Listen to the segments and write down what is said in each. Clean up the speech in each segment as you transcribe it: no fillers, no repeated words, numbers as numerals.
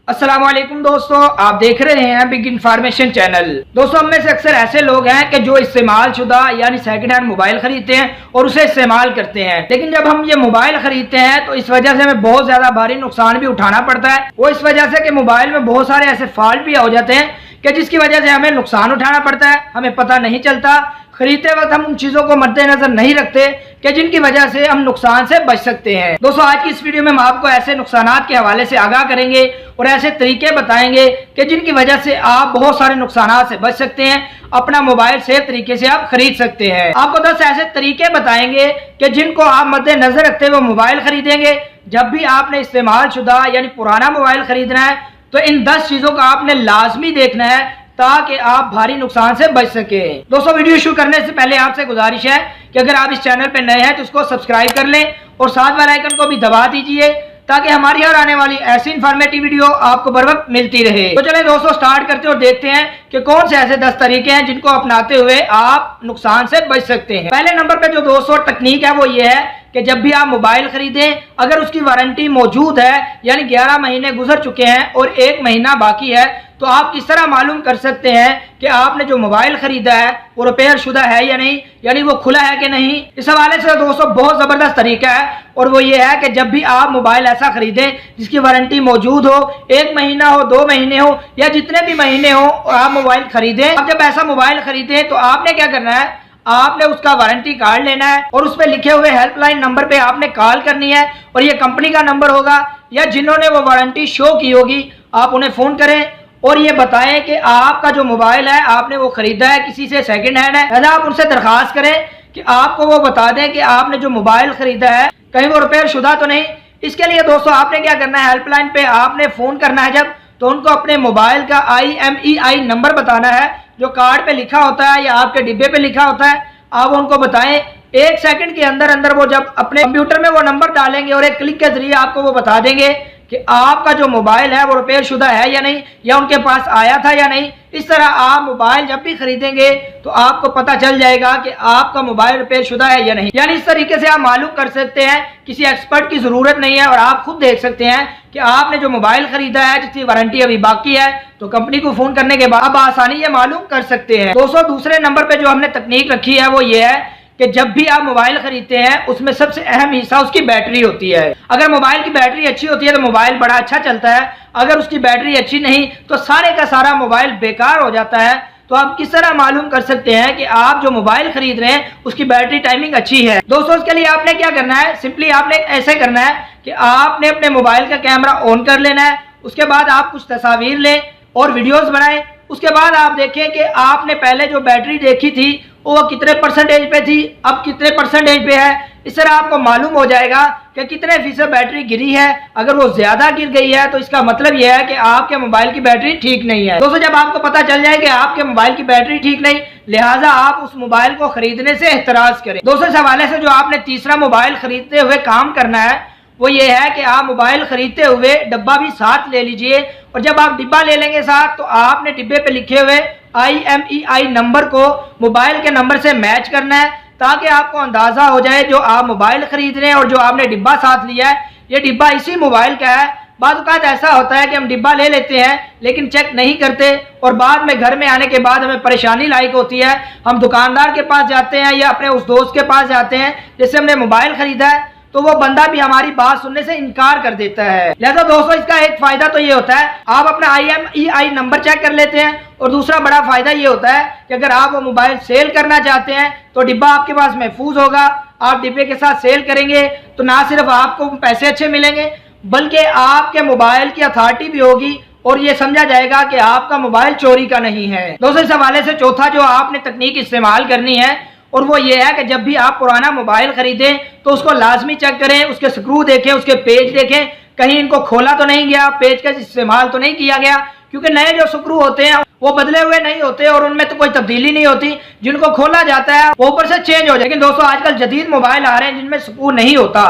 अस्सलाम वालेकुम दोस्तों, आप देख रहे हैं बिग इंफॉर्मेशन चैनल। दोस्तों, हम में से अक्सर ऐसे लोग हैं कि जो इस्तेमाल शुदा यानी सेकंड हैंड मोबाइल खरीदते हैं और उसे इस्तेमाल करते हैं। लेकिन जब हम ये मोबाइल खरीदते हैं तो इस वजह से हमें बहुत ज्यादा भारी नुकसान भी उठाना पड़ता है। वो इस वजह से कि मोबाइल में बहुत सारे ऐसे फॉल्ट भी हो जाते हैं कि जिसकी वजह से हमें नुकसान उठाना पड़ता है, हमें पता नहीं चलता। खरीदते वक्त हम उन चीजों को मद्देनजर नहीं रखते कि जिनकी वजह से हम नुकसान से बच सकते हैं। दोस्तों, आज की इस वीडियो में हम आपको ऐसे नुकसानात के हवाले से आगाह करेंगे और ऐसे तरीके बताएंगे कि जिनकी वजह से आप बहुत सारे नुकसानात से बच सकते हैं, अपना मोबाइल सेफ तरीके से आप खरीद सकते हैं। आपको 10 ऐसे तरीके बताएंगे कि जिनको आप मद्देनजर रखते हुए मोबाइल खरीदेंगे। जब भी आपने इस्तेमाल शुदा यानी पुराना मोबाइल खरीदना है तो इन 10 चीजों का आपने लाजमी देखना है ताकि आप भारी नुकसान से बच सके। दोस्तों, वीडियो शुरू करने से पहले आपसे गुजारिश है कि अगर आप इस चैनल पर नए हैं तो इसको सब्सक्राइब कर लें और साथ वाले आइकन को भी दबा दीजिए ताकि हमारी हर आने वाली ऐसी इन्फॉर्मेटिव वीडियो आपको बर वक्त मिलती रहे। तो चलें दोस्तों, स्टार्ट करते और देखते हैं कि कौन से ऐसे 10 तरीके हैं जिनको अपनाते हुए आप नुकसान से बच सकते हैं। पहले नंबर पे जो दोस्तों तकनीक है वो ये है कि जब भी आप मोबाइल खरीदें, अगर उसकी वारंटी मौजूद है यानी 11 महीने गुजर चुके हैं और 1 महीना बाकी है, तो आप किस तरह मालूम कर सकते हैं कि आपने जो मोबाइल खरीदा है वो रिपेयर शुदा है या नहीं, यानी वो खुला है कि नहीं। इस हवाले से दोस्तों बहुत जबरदस्त तरीका है और वो ये है कि जब भी आप मोबाइल ऐसा खरीदें जिसकी वारंटी मौजूद हो, 1 महीना हो, 2 महीने हो या जितने भी महीने हो आप मोबाइल खरीदें। अब जब ऐसा मोबाइल खरीदें तो आपने क्या करना है, आपने उसका वारंटी कार्ड लेना है और उस पर लिखे हुए हेल्पलाइन नंबर पे आपने कॉल करनी है और ये कंपनी का नंबर होगा या जिन्होंने वो वारंटी शो की होगी, आप उन्हें फोन करें और ये बताएं कि आपका जो मोबाइल है आपने वो खरीदा है किसी से, सेकंड हैंड है। ऐसा आप उनसे दरखास्त करें कि आपको वो बता दें कि आपने जो मोबाइल खरीदा है कहीं वो रिपेयर शुदा तो नहीं। इसके लिए दोस्तों आपने क्या करना है, हेल्पलाइन पे आपने फोन करना है जब, तो उनको अपने मोबाइल का IMEI नंबर बताना है जो कार्ड पे लिखा होता है या आपके डिब्बे पे लिखा होता है। आप उनको बताएं, 1 सेकंड के अंदर अंदर वो जब अपने कंप्यूटर में वो नंबर डालेंगे और एक क्लिक के जरिए आपको वो बता देंगे कि आपका जो मोबाइल है वो रिपेयर शुदा है या नहीं, या उनके पास आया था या नहीं। इस तरह आप मोबाइल जब भी खरीदेंगे तो आपको पता चल जाएगा कि आपका मोबाइल रिपेयर शुदा है या नहीं। यानी इस तरीके से आप मालूम कर सकते हैं, किसी एक्सपर्ट की जरूरत नहीं है और आप खुद देख सकते हैं कि आपने जो मोबाइल खरीदा है जिसकी वारंटी अभी बाकी है, तो कंपनी को फोन करने के बाद आप आसानी ये मालूम कर सकते हैं। दोस्तों, दूसरे नंबर पे जो हमने तकनीक रखी है वो ये है कि जब भी आप मोबाइल खरीदते हैं उसमें सबसे अहम हिस्सा उसकी बैटरी होती है। अगर मोबाइल की बैटरी अच्छी होती है तो मोबाइल बड़ा अच्छा चलता है, अगर उसकी बैटरी अच्छी नहीं तो सारे का सारा मोबाइल बेकार हो जाता है। तो आप किस तरह मालूम कर सकते हैं कि आप जो मोबाइल खरीद रहे हैं उसकी बैटरी टाइमिंग अच्छी है। दोस्तों, उसके लिए आपने क्या करना है, सिंपली आपने ऐसे करना है कि आपने अपने मोबाइल का कैमरा ऑन कर लेना है, उसके बाद आप कुछ तस्वीर लें और वीडियोस बनाएं। उसके बाद आप देखें कि आपने पहले जो बैटरी देखी थी वो कितने परसेंटेज पे थी, अब कितने परसेंटेज पे है। इस तरह आपको मालूम हो जाएगा कि कितने फीसद बैटरी गिरी है। अगर वो ज्यादा गिर गई है तो इसका मतलब यह है कि आपके मोबाइल की बैटरी ठीक नहीं है। दोस्तों, जब आपको पता चल जाए कि आपके मोबाइल की बैटरी ठीक नहीं, लिहाजा आप उस मोबाइल को खरीदने से एहतराज करें। दोस्तों, इस हवाले से जो आपने तीसरा मोबाइल खरीदते हुए काम करना है वो ये है कि आप मोबाइल खरीदते हुए डब्बा भी साथ ले लीजिए और जब आप डिब्बा ले लेंगे साथ तो आपने डिब्बे पे लिखे हुए IMEI नंबर को मोबाइल के नंबर से मैच करना है ताकि आपको अंदाजा हो जाए जो आप मोबाइल खरीद रहे हैं और जो आपने डिब्बा साथ लिया है ये डिब्बा इसी मोबाइल का है। बाद औक़ात ऐसा होता है कि हम डिब्बा ले लेते हैं लेकिन चेक नहीं करते और बाद में घर में आने के बाद हमें परेशानी लायक होती है। हम दुकानदार के पास जाते हैं या अपने उस दोस्त के पास जाते हैं जिससे हमने मोबाइल खरीदा है, तो वो बंदा भी हमारी बात सुनने से इनकार कर देता है। लिहाजा दोस्तों, इसका एक फायदा तो ये होता है आप अपना IMEI नंबर चेक कर लेते हैं और दूसरा बड़ा फायदा ये होता है कि अगर आप वो मोबाइल सेल करना चाहते हैं तो डिब्बा आपके पास महफूज होगा। आप डिब्बे के साथ सेल करेंगे तो ना सिर्फ आपको पैसे अच्छे मिलेंगे बल्कि आपके मोबाइल की अथॉरिटी भी होगी और ये समझा जाएगा कि आपका मोबाइल चोरी का नहीं है। दोस्तों, इस हवाले से चौथा जो आपने तकनीक इस्तेमाल करनी है और वो ये है कि जब भी आप पुराना मोबाइल खरीदें तो उसको लाजमी चेक करें, उसके स्क्रू देखें, उसके पेज देखें, कहीं इनको खोला तो नहीं गया, पेज का इस्तेमाल तो नहीं किया गया, क्योंकि नए जो स्क्रू होते हैं वो बदले हुए नहीं होते और उनमें तो कोई तब्दीली नहीं होती। जिनको खोला जाता है वो ऊपर से चेंज हो जाए। लेकिन दोस्तों, आजकल जदीद मोबाइल आ रहे हैं जिनमें स्क्रू नहीं होता।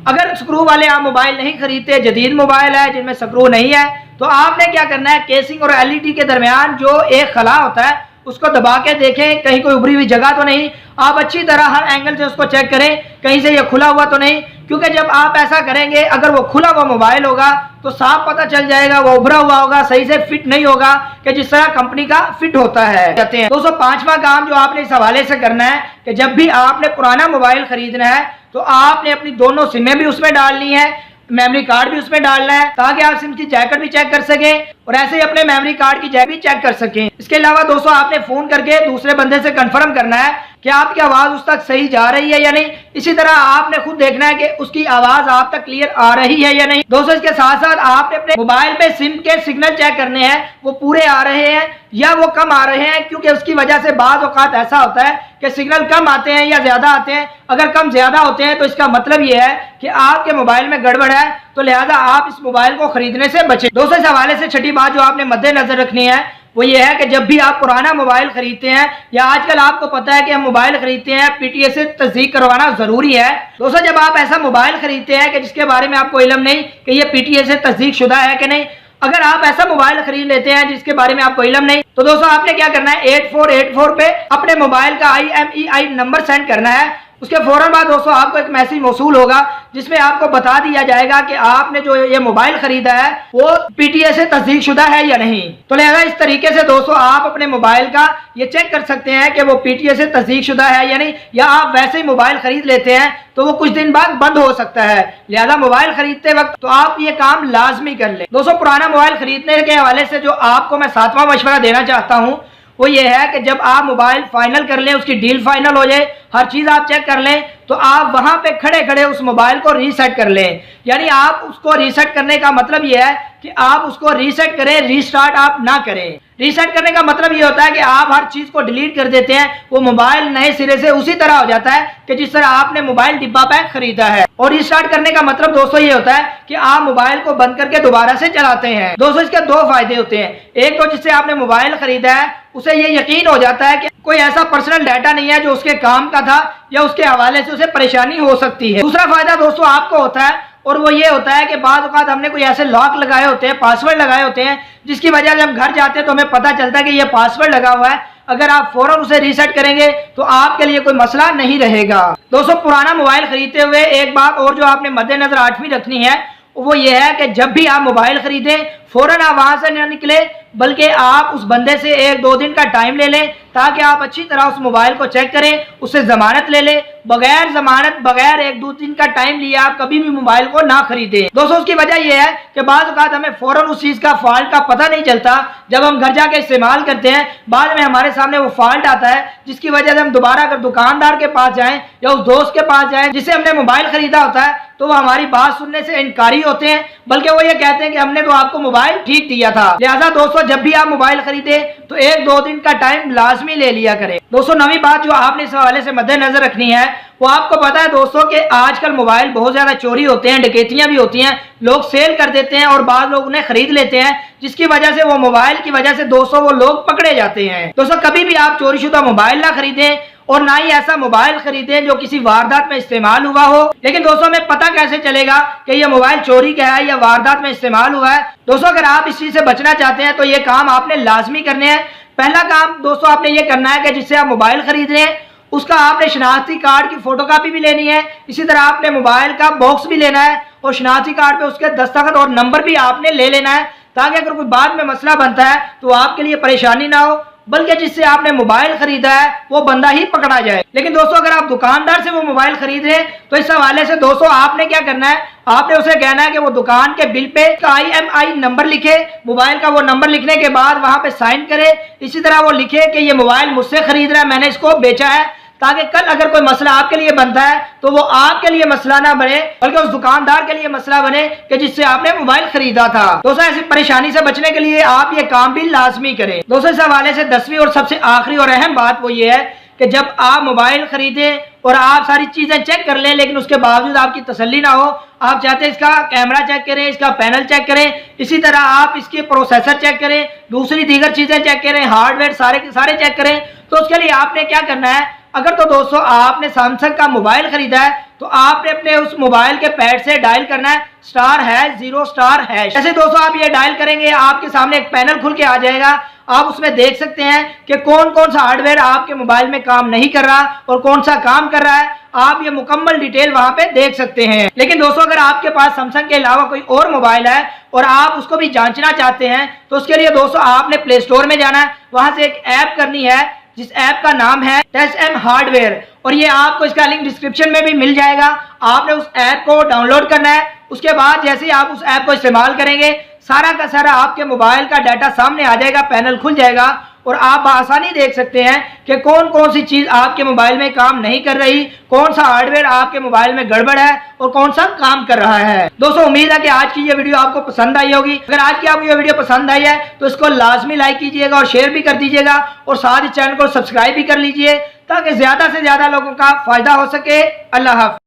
अगर स्क्रू वाले आप मोबाइल नहीं खरीदते, जदीद मोबाइल है जिनमें स्क्रू नहीं है, तो आपने क्या करना है, केसिंग और LED के दरमियान जो एक खला होता है उसको दबा के देखें कहीं कोई उभरी हुई जगह तो नहीं। आप अच्छी तरह हर एंगल से उसको चेक करें कहीं से ये खुला हुआ तो नहीं, क्योंकि जब आप ऐसा करेंगे, अगर वो खुला हुआ मोबाइल होगा तो साफ पता चल जाएगा, वो उभरा हुआ होगा, सही से फिट नहीं होगा कि जिस तरह कंपनी का फिट होता है। कहते हैं दोस्तों, पांचवा काम जो आपने इस हवाले से करना है कि जब भी आपने पुराना मोबाइल खरीदना है तो आपने अपनी दोनों सिमें भी उसमें डालनी है, मेमोरी कार्ड भी उसमें डालना है, ताकि आप सिम की जैकेट भी चेक कर सकें और ऐसे ही अपने मेमोरी कार्ड की जैकेट भी चेक कर सकें। इसके अलावा दोस्तों, आपने फोन करके दूसरे बंदे से कंफर्म करना है कि आपकी आवाज उस तक सही जा रही है या नहीं। इसी तरह आपने खुद देखना है कि उसकी आवाज आप तक क्लियर आ रही है या नहीं। दोस्तों, इसके साथ साथ आपने अपने मोबाइल पे सिम के सिग्नल चेक करने हैं, वो पूरे आ रहे हैं या वो कम आ रहे हैं, क्योंकि उसकी वजह से बाज़ औक़ात ऐसा होता है कि सिग्नल कम आते हैं या ज्यादा आते हैं। अगर कम ज्यादा होते हैं तो इसका मतलब ये है कि आपके मोबाइल में गड़बड़ है, तो लिहाजा आप इस मोबाइल को खरीदने से बचें। दोस्तों, इस हवाले से छठी बात जो आपने मद्देनजर रखनी है वो ये है कि जब भी आप पुराना मोबाइल खरीदते हैं, या आजकल आपको पता है कि हम मोबाइल खरीदते हैं पीटीए से तस्दीक करवाना जरूरी है। दोस्तों, जब आप ऐसा मोबाइल खरीदते हैं कि जिसके बारे में आपको इल्म नहीं कि ये पीटीए से तस्दीक शुदा है कि नहीं, अगर आप ऐसा मोबाइल खरीद लेते हैं जिसके बारे में आपको इल्म नहीं, तो दोस्तों आपने क्या करना है, 8484 पे अपने मोबाइल का IMEI नंबर सेंड करना है। उसके फौरन बाद दोस्तों आपको एक मैसेज मौसूल होगा जिसमें आपको बता दिया जाएगा कि आपने जो ये मोबाइल खरीदा है वो पीटीए से तस्दीक शुदा है या नहीं। तो लिहाजा इस तरीके से दोस्तों आप अपने मोबाइल का ये चेक कर सकते हैं कि वो पीटीए से तस्दीक शुदा है या नहीं, या आप वैसे ही मोबाइल खरीद लेते हैं तो वो कुछ दिन बाद बंद हो सकता है। लिहाजा मोबाइल खरीदते वक्त तो आप ये काम लाजमी कर लें। दोस्तों, पुराना मोबाइल खरीदने के हवाले से जो आपको मैं 7वां मशवरा देना चाहता हूँ वो ये है कि जब आप मोबाइल फाइनल कर लें, उसकी डील फाइनल हो जाए, हर चीज़ आप चेक कर लें, तो आप वहां पे खड़े खड़े उस मोबाइल को रीसेट कर लें। यानी आप उसको रीसेट करने का मतलब यह है कि आप उसको रीसेट करें, रीस्टार्ट आप ना करें। रीसेट करने का मतलब ये होता है कि आप हर चीज को डिलीट कर देते हैं, वो मोबाइल नए सिरे से उसी तरह हो जाता है कि जिस तरह आपने मोबाइल डिब्बा पैक खरीदा है। और रीस्टार्ट करने का मतलब दोस्तों ये होता है कि आप मोबाइल को बंद करके दोबारा से चलाते हैं। दोस्तों, इसके दो फायदे होते हैं। एक तो जिससे आपने मोबाइल खरीदा है उसे ये यकीन हो जाता है कि कोई ऐसा पर्सनल डाटा नहीं है जो उसके काम का था या उसके हवाले से उसे परेशानी हो सकती है। दूसरा फायदा दोस्तों आपको होता है और वो ये होता है कि बाज़ औक़ात हमने कोई ऐसे लॉक लगाए होते हैं, पासवर्ड लगाए होते हैं, जिसकी वजह से हम घर जाते हैं तो हमें पता चलता है कि ये पासवर्ड लगा हुआ है। अगर आप फौरन उसे रीसेट करेंगे तो आपके लिए कोई मसला नहीं रहेगा। दोस्तों, पुराना मोबाइल खरीदते हुए एक बात और जो आपने मद्देनजर 8वीं रखनी है वो ये है कि जब भी आप मोबाइल खरीदें फौरन आप वहां से न निकले, बल्कि आप उस बंदे से 1-2 दिन का टाइम ले लें ताकि आप अच्छी तरह उस मोबाइल को चेक करें, उससे जमानत ले लें। बगैर जमानत, बगैर 1-2 दिन का टाइम लिए आप कभी भी मोबाइल को ना खरीदें। दोस्तों, उसकी वजह यह है कि बाज़ औक़ात हमें फौरन उस चीज़ का फॉल्ट का पता नहीं चलता। जब हम घर जाके इस्तेमाल करते हैं बाद में हमारे सामने वो फॉल्ट आता है, जिसकी वजह से हम दोबारा अगर दुकानदार के पास जाएं या उस दोस्त के पास जाएं जिससे हमने मोबाइल खरीदा होता है, तो वो हमारी बात सुनने से इनकारी होते हैं, बल्कि वो ये कहते हैं कि हमने तो आपको मोबाइल ठीक दिया था। लिहाजा दोस्तों, जब भी आप मोबाइल खरीदे तो 1-2 दिन का टाइम लाजमी ले लिया करें। दोस्तों, नवी बात जो आपने इस हवाले से मद्देनजर रखनी है वो आपको पता है दोस्तों कि आजकल मोबाइल बहुत ज्यादा चोरी होते हैं, डकैतियां भी होती हैं, लोग सेल कर देते हैं और बाद लोग उन्हें खरीद लेते हैं, जिसकी वजह से वो मोबाइल की वजह से दोस्तों वो लोग पकड़े जाते हैं। दोस्तों, कभी भी आप चोरीशुदा मोबाइल ना खरीदें और ना ही ऐसा मोबाइल खरीदें जो किसी वारदात में इस्तेमाल हुआ हो। लेकिन दोस्तों, हमें पता कैसे चलेगा कि ये मोबाइल चोरी का है या वारदात में इस्तेमाल हुआ है? दोस्तों, अगर आप इस चीज से बचना चाहते हैं तो ये काम आपने लाजमी करने हैं। पहला काम दोस्तों आपने ये करना है कि जिससे आप मोबाइल खरीद रहे हैं उसका आपने शनाख्ती कार्ड की फोटोकॉपी भी लेनी है। इसी तरह आपने मोबाइल का बॉक्स भी लेना है और शनाख्ती कार्ड पे उसके दस्तखत और नंबर भी आपने ले लेना है, ताकि अगर कोई बाद में मसला बनता है तो आपके लिए परेशानी ना हो, बल्कि जिससे आपने मोबाइल खरीदा है वो बंदा ही पकड़ा जाए। लेकिन दोस्तों, अगर आप दुकानदार से वो मोबाइल खरीद रहे हैं तो इस हवाले से दोस्तों आपने क्या करना है, आपने उसे कहना है कि वो दुकान के बिल पे IMEI नंबर लिखे, मोबाइल का वो नंबर लिखने के बाद वहां पे साइन करे। इसी तरह वो लिखे कि ये मोबाइल मुझसे खरीद रहा है, मैंने इसको बेचा है, ताकि कल अगर कोई मसला आपके लिए बनता है तो वो आपके लिए मसला ना बने बल्कि उस दुकानदार के लिए मसला बने कि जिससे आपने मोबाइल खरीदा था। दोस्तों, ऐसी परेशानी से बचने के लिए आप ये काम भी लाजमी करें। दोस्तों, इस हवाले से 10वीं और सबसे आखिरी और अहम बात वो ये है कि जब आप मोबाइल खरीदें और आप सारी चीजें चेक कर लें लेकिन उसके बावजूद आपकी तसल्ली ना हो, आप चाहते हैं इसका कैमरा चेक करें, इसका पैनल चेक करें, इसी तरह आप इसके प्रोसेसर चेक करें, दूसरी दीगर चीजें चेक करें, हार्डवेयर सारे के सारे चेक करें, तो उसके लिए आपने क्या करना है, अगर तो दोस्तों आपने सैमसंग का मोबाइल खरीदा है तो आपने अपने उस मोबाइल के पैड से डायल करना है *#0*#। ऐसे दोस्तों आप ये डायल करेंगे आपके सामने एक पैनल खुल के आ जाएगा। आप उसमें देख सकते हैं कि कौन कौन सा हार्डवेयर आपके मोबाइल में काम नहीं कर रहा और कौन सा काम कर रहा है। आप ये मुकम्मल डिटेल वहां पे देख सकते हैं। लेकिन दोस्तों, अगर आपके पास सैमसंग के अलावा कोई और मोबाइल है और आप उसको भी जांचना चाहते हैं तो उसके लिए दोस्तों आपने प्ले स्टोर में जाना है, वहां से एक ऐप करनी है जिस ऐप का नाम है टेस्टएम हार्डवेयर, और ये आपको इसका लिंक डिस्क्रिप्शन में भी मिल जाएगा। आपने उस ऐप को डाउनलोड करना है। उसके बाद जैसे ही आप उस ऐप को इस्तेमाल करेंगे, सारा का सारा आपके मोबाइल का डाटा सामने आ जाएगा, पैनल खुल जाएगा और आप बआसानी देख सकते हैं कि कौन कौन सी चीज आपके मोबाइल में काम नहीं कर रही, कौन सा हार्डवेयर आपके मोबाइल में गड़बड़ है और कौन सा काम कर रहा है। दोस्तों, उम्मीद है कि आज की ये वीडियो आपको पसंद आई होगी। अगर आज की आपको ये वीडियो पसंद आई है तो इसको लाजमी लाइक कीजिएगा और शेयर भी कर दीजिएगा और साथ ही चैनल को सब्सक्राइब भी कर लीजिए ताकि ज्यादा से ज्यादा लोगों का फायदा हो सके। अल्लाह हाफ़िज़।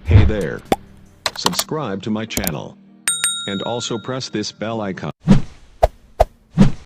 Hey there. Subscribe to my channel. And also press this bell icon.